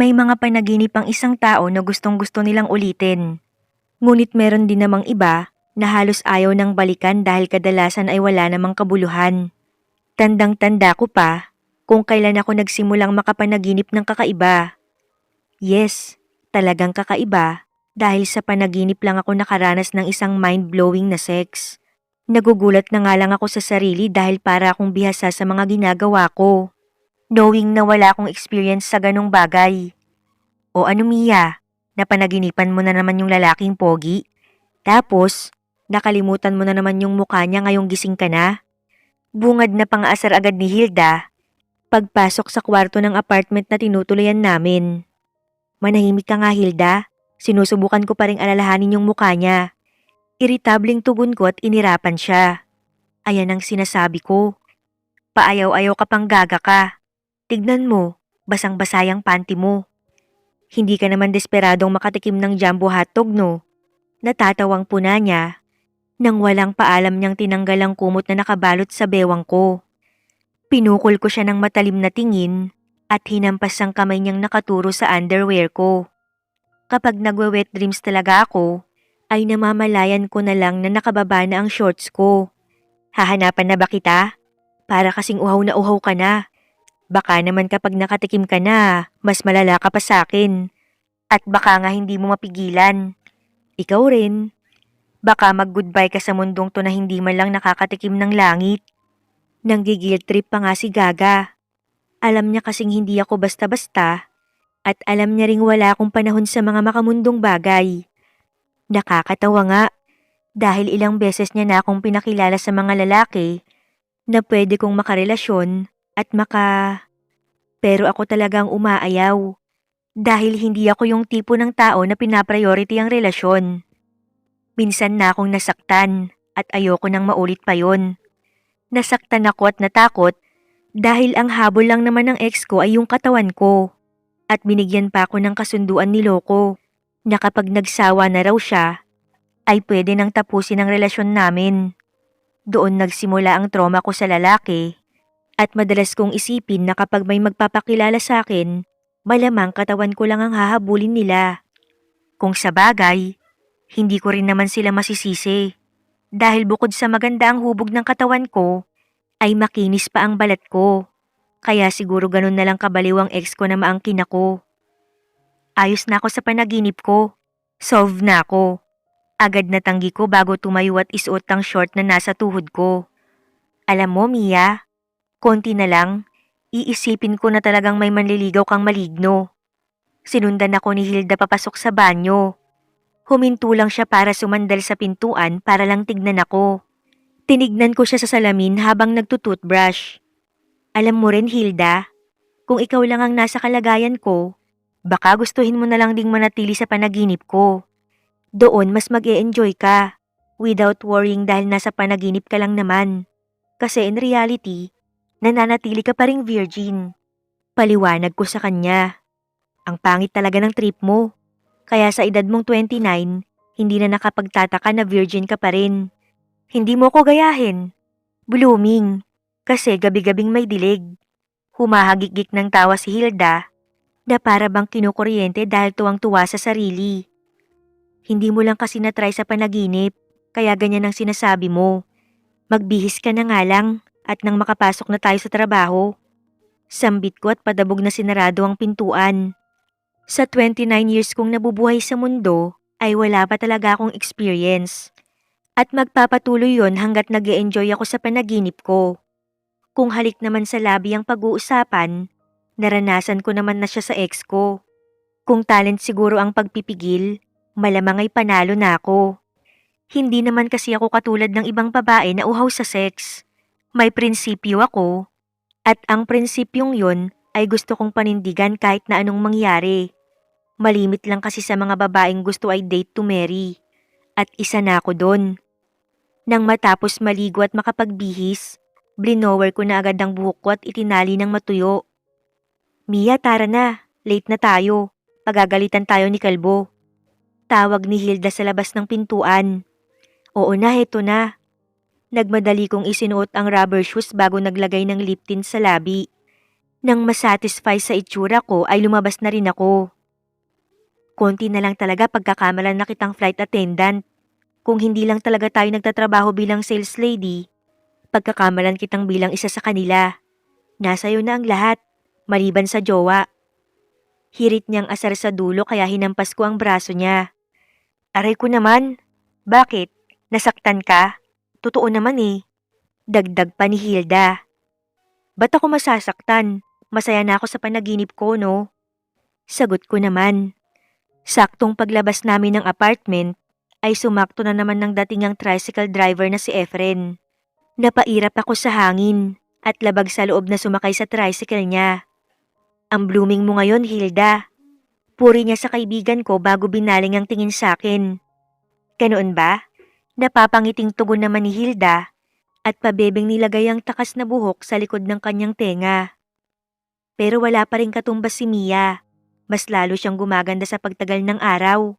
May mga panaginip ang isang tao na gustong-gusto nilang ulitin. Ngunit meron din namang iba na halos ayaw nang balikan dahil kadalasan ay wala namang kabuluhan. Tandang-tanda ko pa kung kailan ako nagsimulang makapanaginip ng kakaiba. Yes, talagang kakaiba dahil sa panaginip lang ako nakaranas ng isang mind-blowing na sex. Nagugulat na nga lang ako sa sarili dahil para akong bihasa sa mga ginagawa ko. Knowing na wala akong experience sa ganong bagay. O ano Mia, napanaginipan mo na naman yung lalaking pogi? Tapos, nakalimutan mo na naman yung mukha niya ngayong gising ka na? Bungad na pang-aasar agad ni Hilda, pagpasok sa kwarto ng apartment na tinutuloyan namin. Manahimik ka nga Hilda, sinusubukan ko pa ring alalahanin yung mukha niya. Iritabling tugon ko at inirapan siya. Ayan ang sinasabi ko. Paayaw-ayaw ka pang gaga ka. Tignan mo, basang-basa yung panty mo. Hindi ka naman desperadong makatikim ng jumbo hotdog no? Natatawang puna niya. Nang walang paalam niyang tinanggal ang kumot na nakabalot sa bewang ko. Pinukol ko siya ng matalim na tingin at hinampas ang kamay niyang nakaturo sa underwear ko. Kapag nagwe-wet dreams talaga ako, ay namamalayan ko na lang na nakababa na ang shorts ko. Hahanapan na ba kita? Para kasing uhaw na uhaw ka na. Baka naman kapag nakatikim ka na, mas malala ka pa sa akin. At baka nga hindi mo mapigilan. Ikaw rin. Baka mag-goodbye ka sa mundong to na hindi man lang nakakatikim ng langit. Nanggigil trip pa nga si Gaga. Alam niya kasing hindi ako basta-basta at alam niya ring wala akong panahon sa mga makamundong bagay. Nakakatawa nga dahil ilang beses niya na akong pinakilala sa mga lalaki na pwede kong makarelasyon at Pero ako talagang umaayaw dahil hindi ako yung tipo ng tao na pinapriority ang relasyon. Minsan na akong nasaktan at ayoko nang maulit pa yon. Nasaktan ako at natakot dahil ang habol lang naman ng ex ko ay yung katawan ko. At binigyan pa ako ng kasunduan ni Loco na kapag nagsawa na raw siya, ay pwede nang tapusin ang relasyon namin. Doon nagsimula ang trauma ko sa lalaki at madalas kong isipin na kapag may magpapakilala sa akin, malamang katawan ko lang ang hahabulin nila. Kung sa bagay, hindi ko rin naman sila masisisi. Dahil bukod sa maganda ang hubog ng katawan ko, ay makinis pa ang balat ko. Kaya siguro ganun na lang kabaliw ang ex ko na maangkin ako. Ayos na ako sa panaginip ko. Solve na ako. Agad na tanggi ko bago tumayo at isuot ang short na nasa tuhod ko. Alam mo Mia, konti na lang, iisipin ko na talagang may manliligaw kang maligno. Sinundan ako ni Hilda papasok sa banyo. Huminto lang siya para sumandal sa pintuan para lang tignan ako. Tinignan ko siya sa salamin habang nagtututbrush. Alam mo rin Hilda, kung ikaw lang ang nasa kalagayan ko, baka gustuhin mo na lang ding manatili sa panaginip ko. Doon mas mag-e-enjoy ka, without worrying dahil nasa panaginip ka lang naman. Kasi in reality, nananatili ka pa ring virgin. Paliwanag ko sa kanya. Ang pangit talaga ng trip mo. Kaya sa edad mong 29, hindi na nakapagtataka na virgin ka pa rin. Hindi mo ko gayahin. Blooming. Kasi gabi-gabing may dilig. Humahagik-gik ng tawa si Hilda na para bang kinukuryente dahil tuwang-tuwa sa sarili. Hindi mo lang kasi na-try sa panaginip, kaya ganyan ang sinasabi mo. Magbihis ka na nga lang at nang makapasok na tayo sa trabaho. Sambit ko at padabog na sinarado ang pintuan. Sa 29 years kong nabubuhay sa mundo ay wala pa talaga akong experience. At magpapatuloy yon hanggat nag-e-enjoy ako sa panaginip ko. Kung halik naman sa labi ang pag-uusapan, naranasan ko naman na siya sa ex ko. Kung talent siguro ang pagpipigil, malamang ay panalo na ako. Hindi naman kasi ako katulad ng ibang babae na uhaw sa sex. May prinsipyo ako. At ang prinsipyong yon ay gusto kong panindigan kahit na anong mangyari. Malimit lang kasi sa mga babaeng gusto ay date to marry. At isa na ako doon. Nang matapos maligo at makapagbihis, blinower ko na agad ang buhok ko at itinali ng matuyo. Mia, tara na. Late na tayo. Pagagalitan tayo ni Kalbo. Tawag ni Hilda sa labas ng pintuan. Oo na, heto na. Nagmadali kong isinuot ang rubber shoes bago naglagay ng lip tint sa labi. Nang masatisfy sa itsura ko ay lumabas na rin ako. Konti na lang talaga pagkakamalan na kitang flight attendant. Kung hindi lang talaga tayo nagtatrabaho bilang sales lady, pagkakamalan kitang bilang isa sa kanila. Nasa iyo na ang lahat, maliban sa jowa. Hirit niyang asar sa dulo kaya hinampas ko ang braso niya. Aray ko naman. Bakit? Nasaktan ka? Totoo naman eh. Dagdag pa ni Hilda. Ba't ako masasaktan? Masaya na ako sa panaginip ko, no? Sagot ko naman. Saktong paglabas namin ng apartment, ay sumakto na naman ng dating ang tricycle driver na si Efren. Napairap ako sa hangin at labag sa loob na sumakay sa tricycle niya. Ang blooming mo ngayon, Hilda. Puri niya sa kaibigan ko bago binaling ang tingin sa akin. Ganoon ba? Napapangiting tugon naman ni Hilda at pabebeng nilagay ang takas na buhok sa likod ng kanyang tenga. Pero wala pa rin katumbas si Mia. Mas lalo siyang gumaganda sa pagtagal ng araw.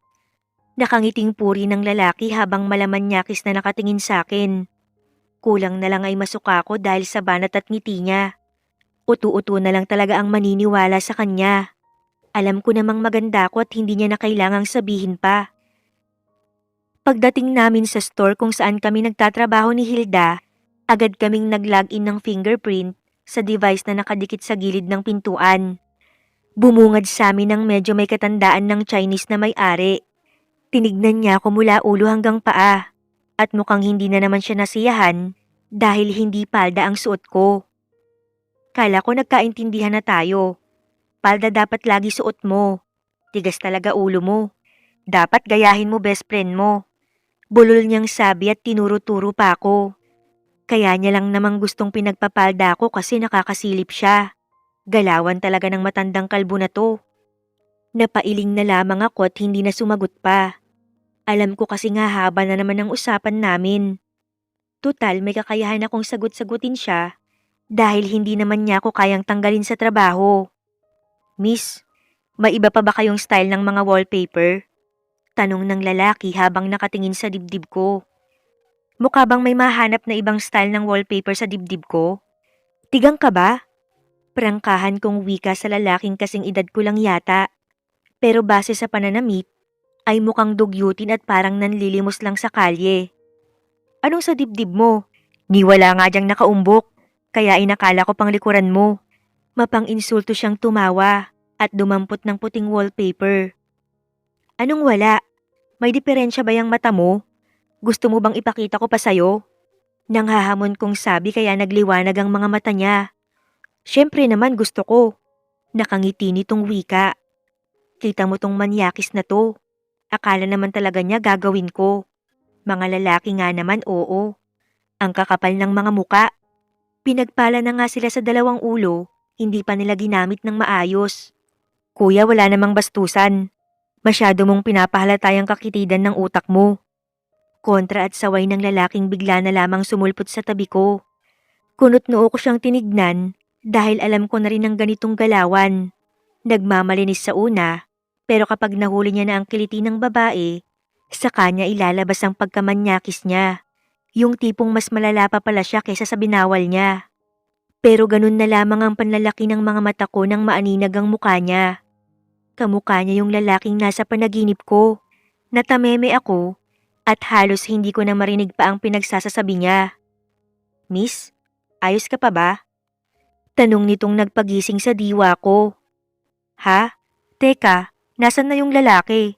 Nakangiting puri ng lalaki habang malamanyakis na nakatingin sa akin. Kulang na lang ay masuka ko dahil sa banat at ngiti niya. Utu-utu na lang talaga ang maniniwala sa kanya. Alam ko namang maganda ako at hindi niya na kailangang sabihin pa. Pagdating namin sa store kung saan kami nagtatrabaho ni Hilda, agad kaming nag-login ng fingerprint sa device na nakadikit sa gilid ng pintuan. Bumungad sa amin ng medyo may katandaan ng Chinese na may-ari. Tinignan niya ako mula ulo hanggang paa at mukhang hindi na naman siya nasiyahan dahil hindi palda ang suot ko. Kala ko nagkaintindihan na tayo. Palda dapat lagi suot mo. Tigas talaga ulo mo. Dapat gayahin mo best friend mo. Bulol niyang sabi at tinuro-turo pa ako. Kaya niya lang namang gustong pinagpapalda ako kasi nakakasilip siya. Galawan talaga ng matandang kalbo na to. Napailing na lamang ako at hindi na sumagot pa. Alam ko kasi nga haba na naman ang usapan namin. Tutal may kakayahan akong sagot-sagutin siya dahil hindi naman niya ako kayang tanggalin sa trabaho. Miss, may iba pa ba kayong style ng mga wallpaper? Tanong ng lalaki habang nakatingin sa dibdib ko. Mukha bang may mahanap na ibang style ng wallpaper sa dibdib ko? Tigang ka ba? Prangkahan kong wika sa lalaking kasing edad ko lang yata. Pero base sa pananamit, ay mukhang dugyutin at parang nanlilimos lang sa kalye. Anong sa dibdib mo? Ni wala nga diyang nakaumbok, kaya inakala ko pang likuran mo. Mapang-insulto siyang tumawa at dumampot ng puting wallpaper. Anong wala? May diferensya ba yung mata mo? Gusto mo bang ipakita ko pa sa'yo? Nanghahamon kong sabi kaya nagliwanag ang mga mata niya. Siyempre naman gusto ko. Nakangiti nitong wika. Kita mo tong manyakis na to. Akala naman talaga niya gagawin ko. Mga lalaki nga naman oo. Ang kakapal ng mga muka. Pinagpala na nga sila sa dalawang ulo, hindi pa nila ginamit ng maayos. Kuya wala namang bastusan. Masyado mong pinapahalata yung kakitidan ng utak mo. Kontra at saway ng lalaking bigla na lamang sumulpot sa tabi ko. Kunot noo ko siyang tinignan dahil alam ko na rin ang ganitong galawan. Nagmamalinis sa una, pero kapag nahuli niya na ang kiliti ng babae, sa kanya ilalabas ang pagkamanyakis niya. Yung tipong mas malala pa pala siya kaysa sa binawal niya. Pero ganun na lamang ang panlalaki ng mga mata ko nang maaninag ang mukha niya. Kamukha niya yung lalaking nasa panaginip ko. Natameme ako at halos hindi ko na marinig pa ang pinagsasasabi niya. Miss, ayos ka pa ba? Tanong nitong nagpagising sa diwa ko. Ha? Teka, nasan na yung lalaki?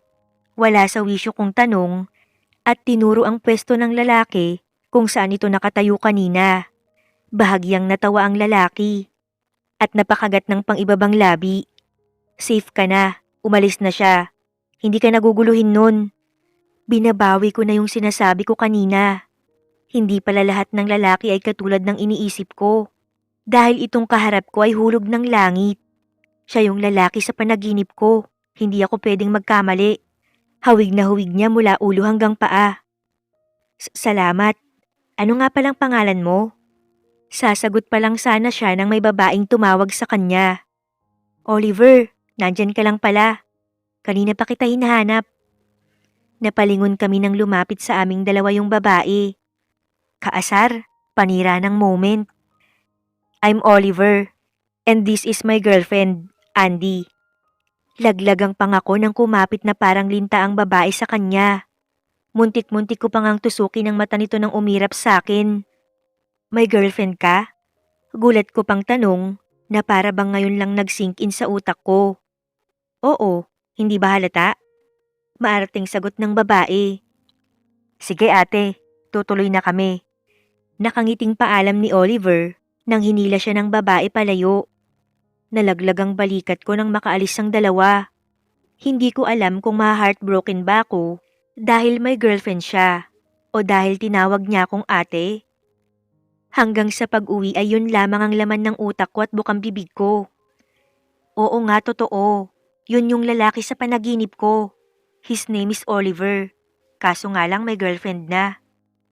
Wala sa wisyo kong tanong at tinuro ang pwesto ng lalaki kung saan ito nakatayo kanina. Bahagyang natawa ang lalaki at napakagat ng pang-ibabang labi. Safe ka na, umalis na siya. Hindi ka naguguluhin nun. Binabawi ko na yung sinasabi ko kanina. Hindi pala lahat ng lalaki ay katulad ng iniisip ko. Dahil itong kaharap ko ay hulog ng langit. Siya yung lalaki sa panaginip ko. Hindi ako pwedeng magkamali. Hawig na hawig niya mula ulo hanggang paa. Salamat. Ano nga palang pangalan mo? Sasagot pa lang sana siya nang may babaeng tumawag sa kanya. Oliver, nandyan ka lang pala. Kanina pa kita hinahanap. Napalingon kami nang lumapit sa aming dalawa yung babae. Kaasar, panira ng moment. I'm Oliver. And this is my girlfriend, Andy. Laglagang pangako nang kumapit na parang linta ang babae sa kanya. Muntik-muntik ko pang ang tusukin ng mata nito nang umirap sa akin. May girlfriend ka? Gulat ko pang tanong na para bang ngayon lang nag-sink in sa utak ko. Oo, hindi ba halata? Maarating sagot ng babae. Sige ate, tutuloy na kami. Nakangiting paalam ni Oliver nang hinila siya ng babae palayo. Nalaglag ang balikat ko nang makaalis ang dalawa. Hindi ko alam kung ma-heartbroken ba ako dahil may girlfriend siya o dahil tinawag niya akong ate. Hanggang sa pag-uwi ay yun lamang ang laman ng utak ko at bukang bibig ko. Oo nga, totoo. Yun yung lalaki sa panaginip ko. His name is Oliver. Kaso nga lang may girlfriend na.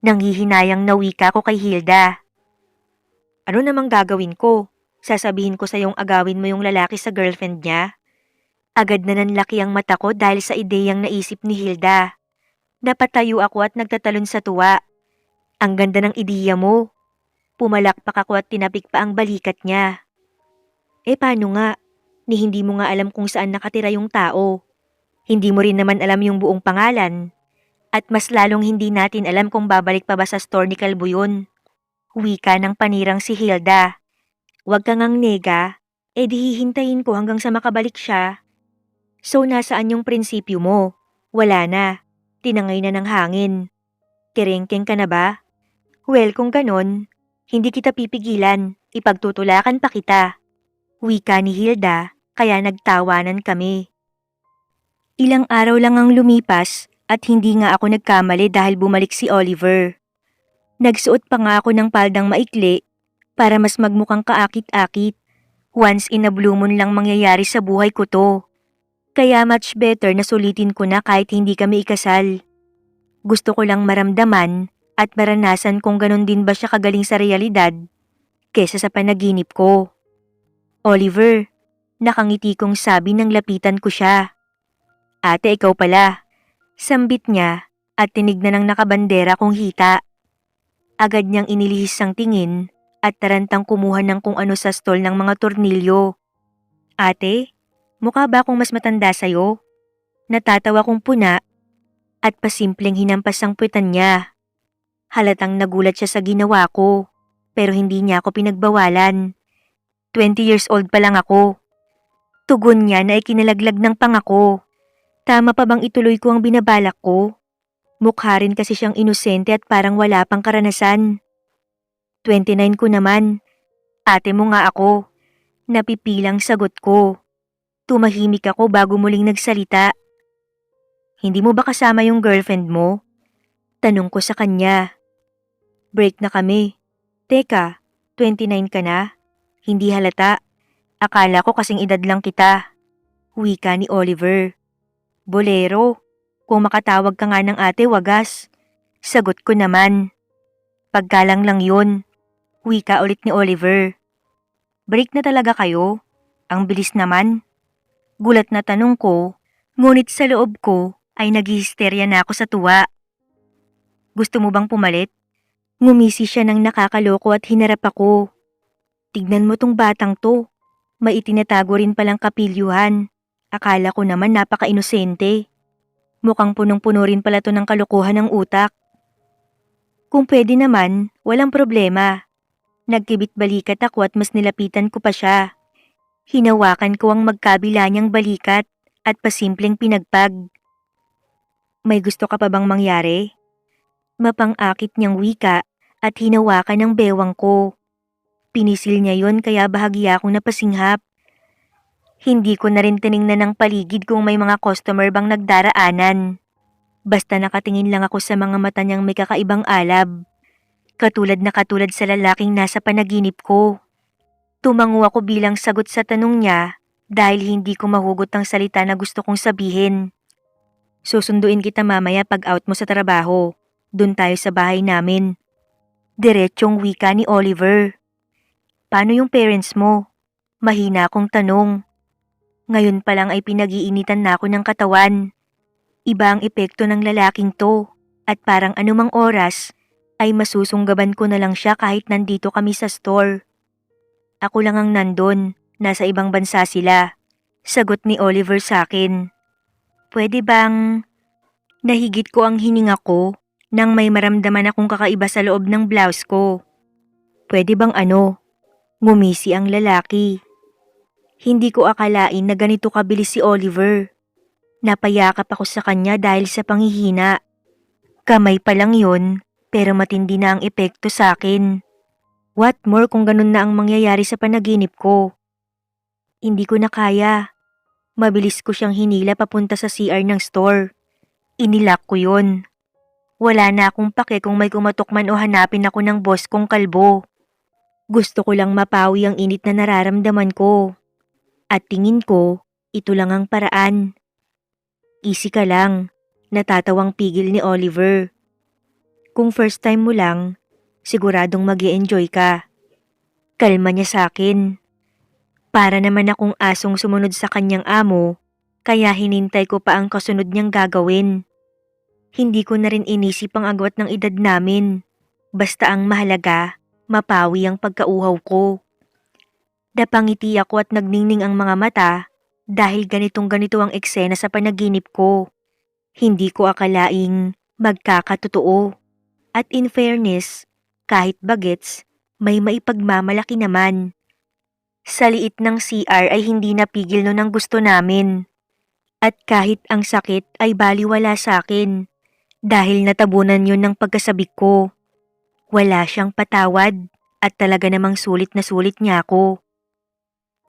Nanghihinayang na wika ko kay Hilda. Ano namang gagawin ko? Sasabihin ko sa yung agawin mo yung lalaki sa girlfriend niya? Agad na nanlaki ang mata ko dahil sa ideyang naisip ni Hilda. Napatayo ako at nagtatalon sa tuwa. Ang ganda ng ideya mo. Pumalakpak ako at tinapik pa ang balikat niya. Paano nga? Ni hindi mo nga alam kung saan nakatira yung tao. Hindi mo rin naman alam yung buong pangalan. At mas lalong hindi natin alam kung babalik pa ba sa store ni Kalbo yun. Wika ng panirang si Hilda. Huwag kang ngang nega, di hihintayin ko hanggang sa makabalik siya. So nasaan yung prinsipyo mo? Wala na. Tinangay na ng hangin. Kerengkeng ka na ba? Well, kung ganon, hindi kita pipigilan. Ipagtutulakan pa kita. Wika ni Hilda, kaya nagtawanan kami. Ilang araw lang ang lumipas at hindi nga ako nagkamali dahil bumalik si Oliver. Nagsuot pa nga ako ng paldang maikli para mas magmukhang kaakit-akit. Once in a blue moon lang mangyayari sa buhay ko to. Kaya much better na sulitin ko na kahit hindi kami ikasal. Gusto ko lang maramdaman at maranasan kung ganon din ba siya kagaling sa realidad kesa sa panaginip ko. Oliver, nakangiti kong sabi nang lapitan ko siya. Ate, ikaw pala. Sambit niya at tinignan ng nakabandera kong hita. Agad niyang inilihis ang tingin at tarantang kumuha ng kung ano sa stall ng mga tornilyo. Ate, mukha ba akong mas matanda sa'yo? Natatawa kong puna at pasimpleng hinampas ang puwetan niya. Halatang nagulat siya sa ginawa ko, pero hindi niya ako pinagbawalan. 20 years old pa lang ako. Tugon niya na ikinalaglag ng pangako. Tama pa bang ituloy ko ang binabalak ko? Mukha rin kasi siyang inosente at parang wala pang karanasan. 29 ko naman. Ate mo nga ako. Napipilang sagot ko. Tumahimik ako bago muling nagsalita. Hindi mo ba kasama yung girlfriend mo? Tanong ko sa kanya. Break na kami. Teka, 29 ka na? Hindi halata. Akala ko kasing edad lang kita. Wika ni Oliver. Bolero. Kung makatawag ka nga ng ate, wagas. Sagot ko naman. Paggalang lang yun. Wika ulit ni Oliver. Break na talaga kayo? Ang bilis naman. Gulat na tanong ko, ngunit sa loob ko ay naghihisterya na ako sa tuwa. Gusto mo bang pumalit? Ngumisi siya ng nakakaloko at hinarap ako. Tignan mo tong batang to. May itinatago rin palang kapilyuhan. Akala ko naman napaka-inosente. Mukhang punong-puno rin pala to ng kalokohan ng utak. Kung pwede naman, walang problema. Nagkibit balikat ako at mas nilapitan ko pa siya. Hinawakan ko ang magkabila niyang balikat at pasimpleng pinagpag. May gusto ka pa bang mangyari? Mapang-akit niyang wika at hinawakan ng bewang ko. Pinisil niya yon kaya bahagya akong napasinghap. Hindi ko na rin tiningnan ng paligid kung may mga customer bang nagdaraanan. Basta nakatingin lang ako sa mga mata niyang may kakaibang alab. Katulad sa lalaking nasa panaginip ko. Tumango ako bilang sagot sa tanong niya dahil hindi ko mahugot ang salita na gusto kong sabihin. Susunduin kita mamaya pag out mo sa trabaho. Doon tayo sa bahay namin. Diretsyong wika ni Oliver. Paano yung parents mo? Mahina akong tanong. Ngayon pa lang ay pinag-iinitan na ako ng katawan. Iba ang epekto ng lalaking to at parang anumang oras ay masusunggaban ko na lang siya kahit nandito kami sa store. Ako lang ang nandun Nasa ibang bansa sila. Sagot ni Oliver sa akin. Pwede bang nahigit ko ang hininga ko nang may maramdaman akong kakaiba sa loob ng blouse ko? Pwede bang ngumisi ang lalaki. Hindi ko akalain na ganito kabilis si Oliver. Napayakap ako sa kanya dahil sa panghihina. Kamay pa lang yun, pero matindi na ang epekto sa akin. What more kung ganun na ang mangyayari sa panaginip ko? Hindi ko na kaya. Mabilis ko siyang hinila papunta sa CR ng store. Inilak ko yun. Wala na akong pake kung may kumatok man o hanapin ako ng boss kong kalbo. Gusto ko lang mapawi ang init na nararamdaman ko. At tingin ko, ito lang ang paraan. Easy ka lang, natatawang pigil ni Oliver. Kung first time mo lang, siguradong mag-e-enjoy ka. Kalma niya sa akin. Para naman akong asong sumunod sa kanyang amo, kaya hinintay ko pa ang kasunod niyang gagawin. Hindi ko na rin inisip ang agwat ng edad namin. Basta ang mahalaga, mapawi ang pagkauhaw ko. Napangiti ako at nagningning ang mga mata dahil ganitong-ganito ang eksena sa panaginip ko. Hindi ko akalaing magkakatotoo. At in fairness, kahit bagets, may maipagmamalaki naman. Sa liit ng CR ay hindi napigil nun ang gusto namin. At kahit ang sakit ay baliwala sa akin dahil natabunan yun ng pagkasabik ko. Wala siyang patawad at talaga namang sulit na sulit niya ako.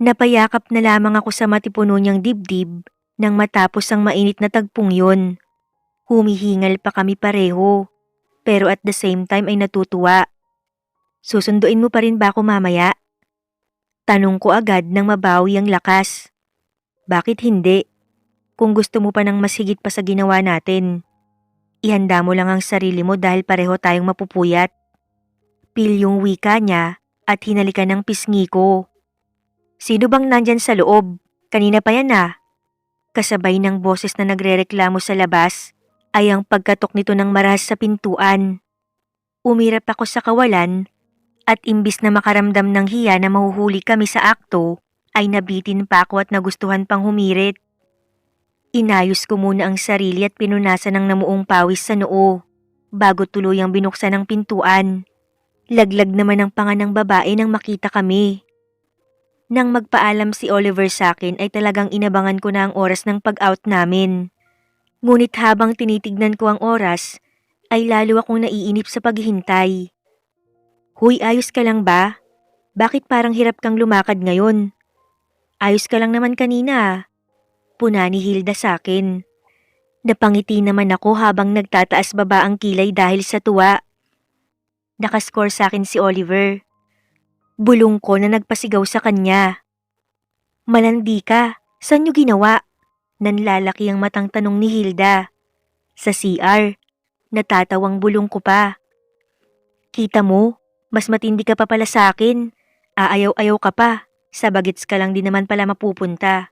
Napayakap na lamang ako sa matipuno niyang dibdib nang matapos ang mainit na tagpong yun. Humihingal pa kami pareho, pero at the same time ay natutuwa. Susunduin mo pa rin ba ako mamaya? Tanong ko agad nang mabawi ang lakas. Bakit hindi? Kung gusto mo pa ng mas higit pa sa ginawa natin. Ihanda mo lang ang sarili mo dahil pareho tayong mapupuyat. Pil yung wika niya at hinalikan ng pisngi ko. Sino bang nandyan sa loob? Kanina pa yan ah. Kasabay ng boses na nagrereklamo sa labas ay ang pagkatok nito ng marahas sa pintuan. Umirap ako sa kawalan at imbis na makaramdam ng hiya na mahuhuli kami sa akto, ay nabitin pa ako at nagustuhan pang humirit. Inayos ko muna ang sarili at pinunasan ng namuong pawis sa noo, bago tuluyang binuksan ang pintuan. Laglag naman ang panga ng babae nang makita kami. Nang magpaalam si Oliver sa akin ay talagang inabangan ko na ang oras ng pag-out namin. Ngunit habang tinitignan ko ang oras, ay lalo akong naiinip sa paghihintay. Huy, ayos ka lang ba? Bakit parang hirap kang lumakad ngayon? Ayos ka lang naman kanina. Puna ni Hilda sa akin. Napangiti naman ako habang nagtataas baba ang kilay dahil sa tuwa. Nakascore sa akin si Oliver. Bulong ko na nagpasigaw sa kanya. Malandi ka, saan niyo ginawa? Nanlalaki ang matang tanong ni Hilda. Sa CR, natatawang bulong ko pa. Kita mo, mas matindi ka pa pala sa akin. Aayaw-ayaw ka pa, sa bagets ka lang din naman pala mapupunta.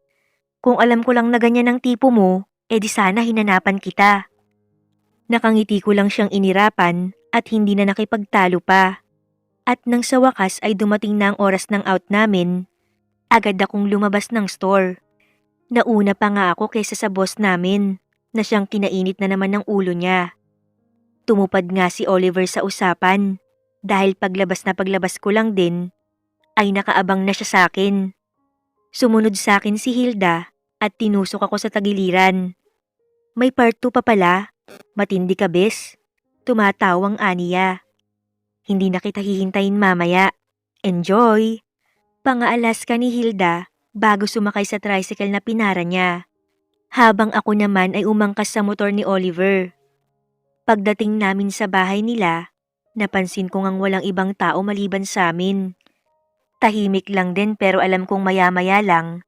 Kung alam ko lang na ganyan ang tipo mo, edi sana hinanapan kita. Nakangiti ko lang siyang inirapan at hindi na nakipagtalo pa. At nang sa wakas ay dumating na ang oras ng out namin, agad akong lumabas ng store. Nauna pa nga ako kaysa sa boss namin, na siyang kinainit na naman ng ulo niya. Tumupad nga si Oliver sa usapan, dahil paglabas ko lang din, ay nakaabang na siya sa akin. Sumunod sa akin si Hilda at tinusok ako sa tagiliran. May part 2 pa pala, matindi ka bes, tumatawang aniya. Hindi na kita hihintayin mamaya. Enjoy! Pangaalas ka ni Hilda bago sumakay sa tricycle na pinara niya. Habang ako naman ay umangkas sa motor ni Oliver. Pagdating namin sa bahay nila, napansin ko ngang walang ibang tao maliban sa amin. Tahimik lang din pero alam kong maya-maya lang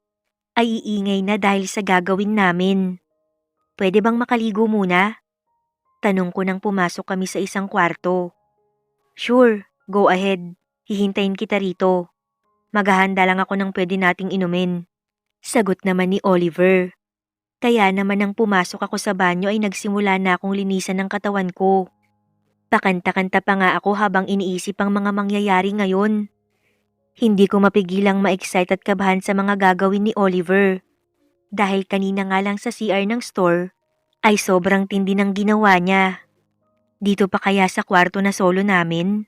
ay iingay na dahil sa gagawin namin. Pwede bang makaligo muna? Tanong ko nang pumasok kami sa isang kwarto. Sure, go ahead. Hihintayin kita rito. Maghahanda lang ako ng pwede nating inumin. Sagot naman ni Oliver. Kaya naman nang pumasok ako sa banyo ay nagsimula na akong linisan ng katawan ko. Pakanta-kanta pa nga ako habang iniisip ang mga mangyayari ngayon. Hindi ko mapigilang ma-excite at kabahan sa mga gagawin ni Oliver. Dahil kanina nga lang sa CR ng store, ay sobrang tindi ng ginawa niya. Dito pa kaya sa kwarto na solo namin?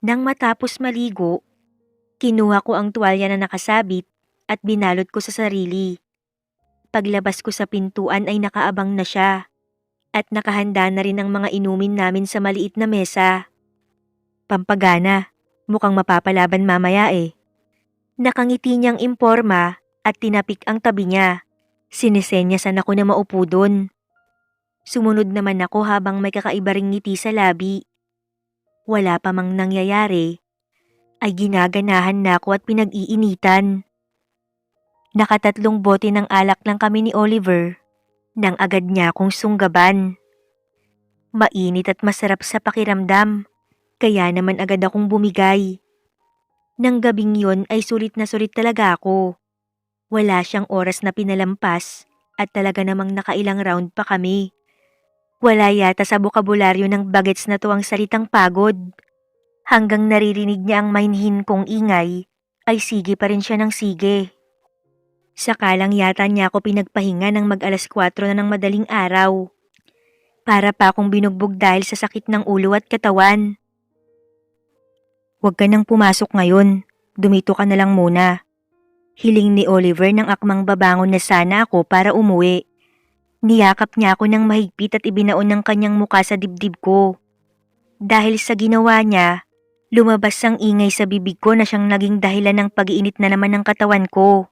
Nang matapos maligo, kinuha ko ang tuwalya na nakasabit at binalot ko sa sarili. Paglabas ko sa pintuan ay nakaabang na siya at nakahanda na rin ang mga inumin namin sa maliit na mesa. Pampagana, mukhang mapapalaban mamaya eh. Nakangiti niyang imporma at tinapik ang tabi niya. Sinisenyasan ako na maupo dun. Sumunod naman ako habang may kakaiba ring ngiti sa labi. Wala pa mang nangyayari, ay ginaganahan na ako at pinag-iinitan. Nakatatlong bote ng alak lang kami ni Oliver nang agad niya akong sunggaban. Mainit at masarap sa pakiramdam, kaya naman agad akong bumigay. Nang gabing yon ay sulit na sulit talaga ako. Wala siyang oras na pinalampas at talaga namang nakailang round pa kami. Wala yata sa bokabularyo ng bagets na to ang salitang pagod. Hanggang naririnig niya ang mahinhin kong ingay, ay sige pa rin siya ng sige. Saka lang yata niya ako pinagpahinga ng mag-alas 4 na ng madaling araw. Para pa akong binugbog dahil sa sakit ng ulo at katawan. Huwag ka nang pumasok ngayon, dumito ka na lang muna. Hiling ni Oliver nang akmang babangon na sana ako para umuwi. Niyakap niya ako ng mahigpit at ibinaon ng kanyang muka sa dibdib ko. Dahil sa ginawa niya, lumabas ang ingay sa bibig ko na siyang naging dahilan ng pag-iinit na naman ng katawan ko.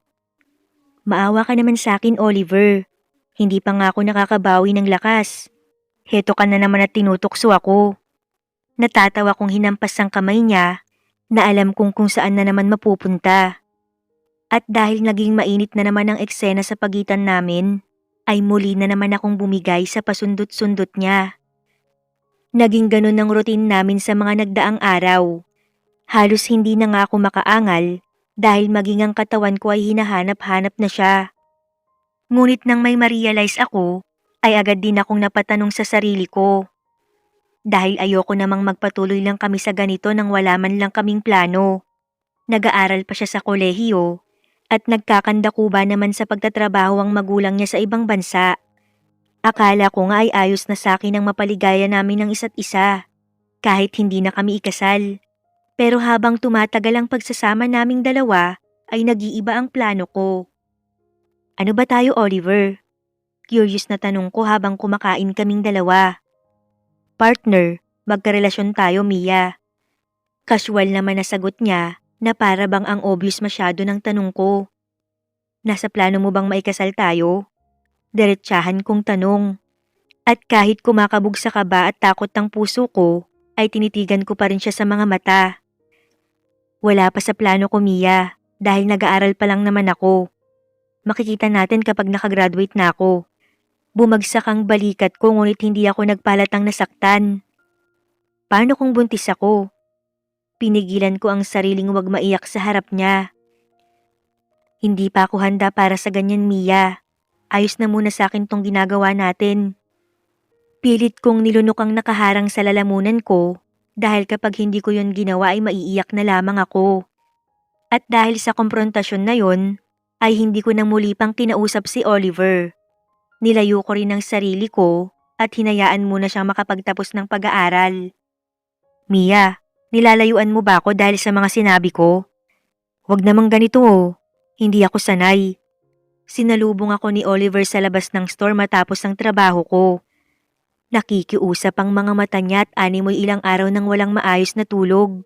Maawa ka naman sa akin, Oliver. Hindi pa nga ako nakakabawi ng lakas. Heto ka na naman at tinutokso ako. Natatawa kong hinampas ang kamay niya na alam kong kung saan na naman mapupunta. At dahil naging mainit na naman ang eksena sa pagitan namin, ay muli na naman akong bumigay sa pasundot-sundot niya. Naging ganun ang routine namin sa mga nagdaang araw. Halos hindi na nga ako makaangal dahil maging ang katawan ko ay hinahanap-hanap na siya. Ngunit nang may ma-realize ako, ay agad din akong napatanong sa sarili ko. Dahil ayoko namang magpatuloy lang kami sa ganito nang wala man lang kaming plano. Nag-aaral pa siya sa kolehiyo at nagkakandakuba naman sa pagtatrabaho ang magulang niya sa ibang bansa. Akala ko nga ay ayos na sa akin ang mapaligaya namin ng isa't isa, kahit hindi na kami ikasal. Pero habang tumatagal ang pagsasama naming dalawa, ay nag-iiba ang plano ko. Ano ba tayo, Oliver? Curious na tanong ko habang kumakain kaming dalawa. Partner, magkarelasyon tayo, Mia. Casual naman na sagot niya na para bang ang obvious masyado ng tanong ko. Nasa plano mo bang maikasal tayo? Diretsahan kong tanong. At kahit kumakabog sa kaba at takot ng puso ko, ay tinitigan ko pa rin siya sa mga mata. Wala pa sa plano ko, Mia, dahil nag-aaral pa lang naman ako. Makikita natin kapag nakagraduate na ako. Bumagsak ang balikat ko ngunit hindi ako nagpalatang nasaktan. Paano kung buntis ako? Pinigilan ko ang sariling huwag maiyak sa harap niya. Hindi pa ako handa para sa ganyan, Mia. Ayos na muna sa akin tong ginagawa natin. Pilit kong nilunok ang nakaharang sa lalamunan ko dahil kapag hindi ko yon ginawa ay maiiyak na lamang ako. At dahil sa komprontasyon na yon, ay hindi ko na muli pang kinausap si Oliver. Nilayo ko rin ang sarili ko at hinayaan muna siyang makapagtapos ng pag-aaral. Mia, nilalayuan mo ba ako dahil sa mga sinabi ko? Huwag namang ganito oh, hindi ako sanay. Sinalubong ako ni Oliver sa labas ng store matapos ang trabaho ko. Nakikiusap ang mga mata niya at animoy ilang araw nang walang maayos na tulog.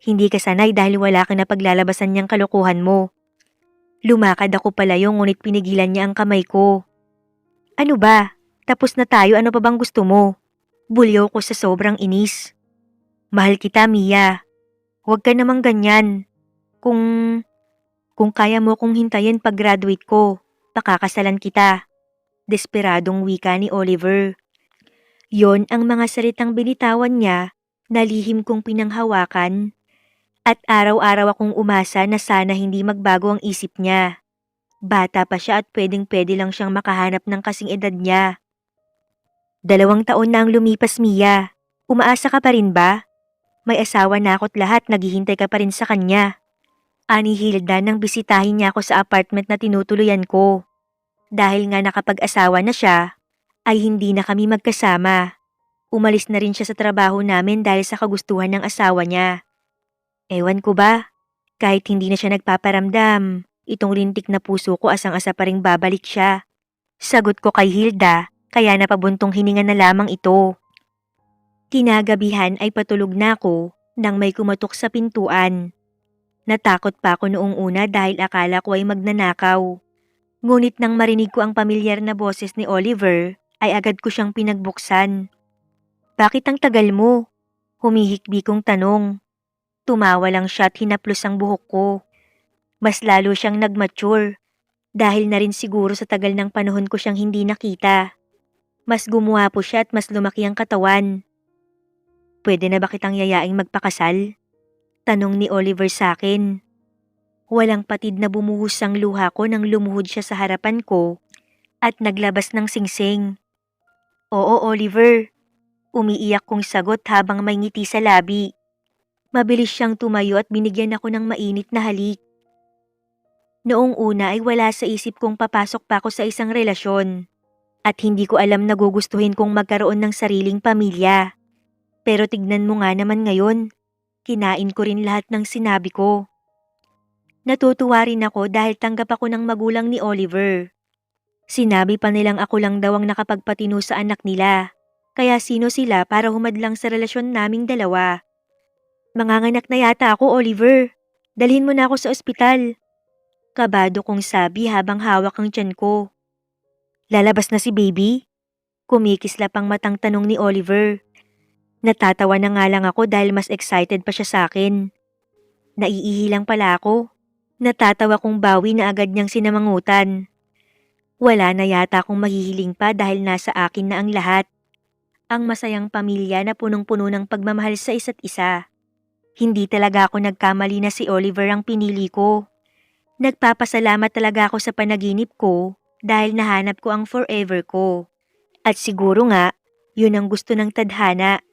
Hindi ka sanay dahil wala ka na paglalabasan niyang kalokohan mo. Lumakad ako palayo ngunit pinigilan niya ang kamay ko. Ano ba? Tapos na tayo, ano pa bang gusto mo? Bulyaw ko sa sobrang inis. Mahal kita, Mia. Huwag ka namang ganyan. Kung kaya mo kong hintayin pag-graduate ko, pakakasalan kita. Desperadong wika ni Oliver. Yon ang mga salitang binitawan niya na lihim kong pinanghawakan. At araw-araw akong umasa na sana hindi magbago ang isip niya. Bata pa siya at pwedeng-pwede lang siyang makahanap ng kasing edad niya. 2 taon na ang lumipas, Mia. Umaasa ka pa rin ba? May asawa na ako't lahat, naghihintay ka pa rin sa kanya. Ani Hilda nang bisitahin niya ako sa apartment na tinutuluyan ko. Dahil nga nakapag-asawa na siya, ay hindi na kami magkasama. Umalis na rin siya sa trabaho namin dahil sa kagustuhan ng asawa niya. Ewan ko ba, kahit hindi na siya nagpaparamdam, itong lintik na puso ko asang-asa pa ring babalik siya. Sagot ko kay Hilda, kaya napabuntong hininga na lamang ito. Kinagabihan ay patulog na ako nang may kumatok sa pintuan. Natakot pa ako noong una dahil akala ko ay magnanakaw. Ngunit nang marinig ko ang pamilyar na boses ni Oliver, ay agad ko siyang pinagbuksan. Bakit ang tagal mo? Humihikbi kong tanong. Tumawa lang siya at hinaplos ang buhok ko. Mas lalo siyang nag-mature. Dahil na rin siguro sa tagal ng panahon ko siyang hindi nakita. Mas gumuwapo siya at mas lumaki ang katawan. Pwede na ba kitang yayaing magpakasal? Tanong ni Oliver sa akin. Walang patid na bumuhos ang luha ko nang lumuhod siya sa harapan ko at naglabas ng singsing. Oo, Oliver. Umiiyak kong sagot habang may ngiti sa labi. Mabilis siyang tumayo at binigyan ako ng mainit na halik. Noong una ay wala sa isip kong papasok pa ako sa isang relasyon at hindi ko alam na gugustuhin kong magkaroon ng sariling pamilya. Pero tignan mo nga naman ngayon, kinain ko rin lahat ng sinabi ko. Natutuwa rin ako dahil tanggap ako ng magulang ni Oliver. Sinabi pa nilang ako lang daw ang nakapagpatino sa anak nila, kaya sino sila para humadlang sa relasyon naming dalawa. Manganganak na yata ako, Oliver. Dalhin mo na ako sa ospital. Kabado kong sabi habang hawak ang tiyan ko. Lalabas na si baby? Kumikislap ang matang tanong ni Oliver. Natatawa na nga lang ako dahil mas excited pa siya sa akin. Naiihi lang pala ako. Natatawa kong bawi na agad niyang sinamangutan. Wala na yata akong mahihiling pa dahil nasa akin na ang lahat. Ang masayang pamilya na punong-puno ng pagmamahal sa isa't isa. Hindi talaga ako nagkamali na si Oliver ang pinili ko. Nagpapasalamat talaga ako sa panaginip ko dahil nahanap ko ang forever ko. At siguro nga, yun ang gusto ng tadhana.